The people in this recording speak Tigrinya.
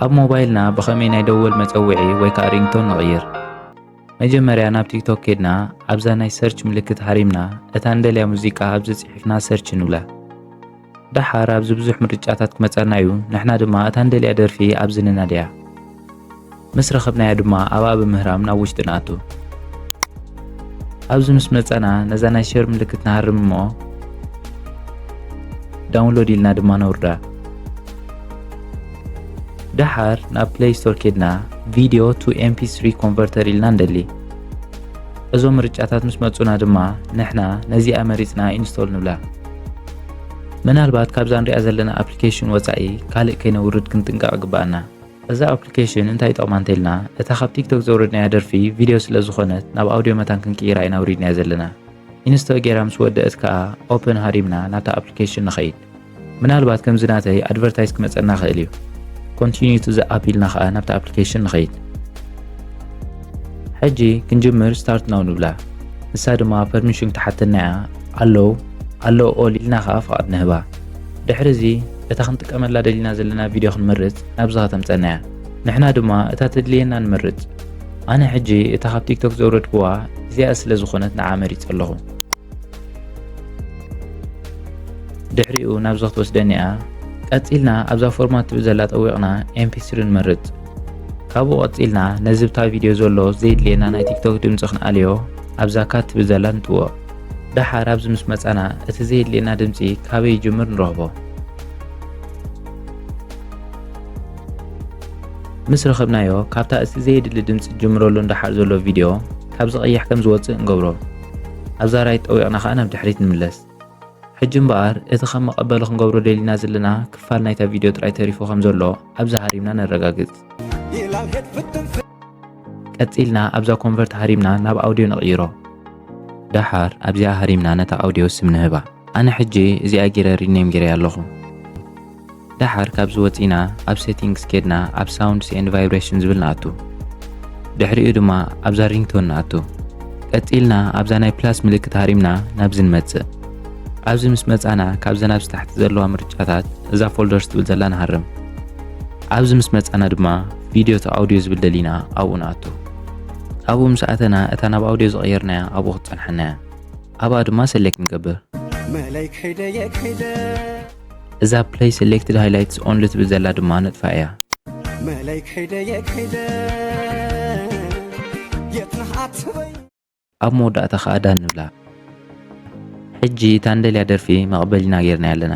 ኣብ ሞባይልና ብኸመይ ናይ ደወል መፀውዒ ወይ ከዓ ሪንግቶን ንቕይር። መጀመርያ ናብ ቲክቶክ ኬድና ኣብዛ ናይ ሰርች ምልክት ሃሪምና እታ እንደልያ ሙዚቃ ኣብዚ ጽሒፍና ሰርች ንብላ። ድሓር ኣብዚ ብዙሕ ምርጫታት ክመፀና እዩ። ንሕና ድማ እታ እንደልያ ደርፊ ኣብዚ ንናድያ። ምስ ረኸብናያ ድማ ኣብኣ ብምህራም ናብ ውሽጢ ንኣቱ። ኣብዚ ምስ መፀና ነዛ ናይ ሼር ምልክት ንሃርም እሞ ዳውንሎድ ኢልና ድማ ነውርዳ። ድሓር ናብ ፕሌይ ስቶር ኬድና ቪዲዮ ቱ ኤምፒ3 ኮንቨርተር ኢልና እንደሊ። እዞም ምርጫታት ምስ መፁና ድማ ንሕና ነዚኣ መሪፅና ኢንስቶል ንብላ። ምናልባት ካብዛ ንሪኣ ዘለና ኣፕሊኬሽን ወፃኢ ካልእ ከይነውርድ ክንጥንቀቕ ግባአና። እዛ ኣፕሊኬሽን እንታይ ጠቕማ እንተኢልና እታ ካብ ቲክቶክ ዘውረድናያ ደርፊ ቪድዮ ስለ ዝኾነት ናብ ኣውድዮ መታን ክንቅይራ ኢና ውሪድናያ ዘለና። ኢንስቶል ጌራ ምስ ወደአት ከዓ ኦፕን ሃሪምና ናብታ ኣፕሊኬሽን ንኸይድ። ምናልባት ከምዚ ናተይ ኣድቨርታይዝ ክመፀና ኽእል እዩ። ኮንቲኒዩ ቱ ዘ ኣፕ ኢልና ከዓ ናብታ ኣፕሊኬሽን ንኸይድ። ሕጂ ክንጅምር ስታርት ናው ንብላ። ንሳ ድማ ፐርሚሽን ክትሓተናያ ኣሎው ኦል ኢልና ከዓ ፍቓድ ንህባ። ድሕሪ እዚ እታ ክንጥቀመላ ደሊና ዘለና ቪድዮ ክንመርፅ ናብዛ ከተምፀናያ። ንሕና ድማ እታ ተድልየና ንመርፅ። ኣነ ሕጂ እታ ካብ ቲክቶክ ዘውረድክዋ እዚኣ ስለ ዝኾነት ንዓ መሪፅ ኣለኹ። ድሕሪኡ ናብዛ ክትወስደኒ እያ። ቀፂልና ኣብዛ ፎርማት ትብል ዘላ ጠዊቕና ኤምፒ3 ንመርፅ። ካብኡ ቀፂልና ነዚ ብታ ቪድዮ ዘሎ ዘይድልየና ናይ ቲክቶክ ድምፂ ክንኣልዮ ኣብዛ ካት ትብል ዘላ ንትወቕ። ድሓር ኣብዚ ምስ መፀና እቲ ዘይድልየና ድምፂ ካበይ ይጅምር ንረኽቦ። ምስ ረኸብናዮ ካብታ እቲ ዘይድሊ ድምፂ ጅምረሉ እንዳሓር ዘሎ ቪድዮ ካብዚ ቀይሕ ከም ዝወፅእ እንገብሮ። ኣብዛ ራይት ጠዊቕና ከዓ ናብ ድሕሪት ንምለስ። ሕጂ እምበኣር እቲ ከም መቐበሊ ክንገብሮ ደሊና ዘለና ክፋል ናይታ ቪድዮ ጥራይ ተሪፉ ከም ዘሎ ኣብዛ ሃሪምና ነረጋግፅ። ቀፂልና ኣብዛ ኮንቨርት ሃሪምና ናብ ኣውድዮ ነቕይሮ። ድሓር ኣብዚኣ ሃሪምና ነታ ኣውድዮ ስም ንህባ። ኣነ ሕጂ እዚኣ ጌረ ሪኔም ጌረ ኣለኹ። ድሓር ካብዚ ወፂና ኣብ ሴቲንግስ ኬድና ኣብ ሳውንድስ ኤንድ ቫይብሬሽን ዝብል ንኣቱ። ድሕሪኡ ድማ ኣብዛ ሪንግቶን ንኣቱ። ቀፂልና ኣብዛ ናይ ፕላስ ምልክት ሃሪምና ናብዚ ንመፅእ። ኣብዚ ምስ መፃና ካብዚ ናብዚ ታሕቲ ዘለዋ ምርጫታት እዛ ፎልደርስ ትብል ዘላ ንሃርም። ኣብዚ ምስ መፃና ድማ ቪድዮ ቱ ኣውድዮ ዝብል ደሊና ኣብኡ ንኣቱ። ኣብኡ ምስ ኣተና እታ ናብ ኣውድዮ ዝቐየርናያ ኣብኡ ክትፀንሐናያ። ኣብኣ ድማ ሰሌክት ንገብር። እዛ ፕሌይ ሴሌክትድ ሃይላይትስ ኦንሊ ትብል ዘላ ድማ ነጥፋ እያ። ኣብ መወዳእታ ከዓ ዳን ንብላ። ሕጂ እታ እንደልያ ደርፊ መቕበሊና ጌርና ያለና።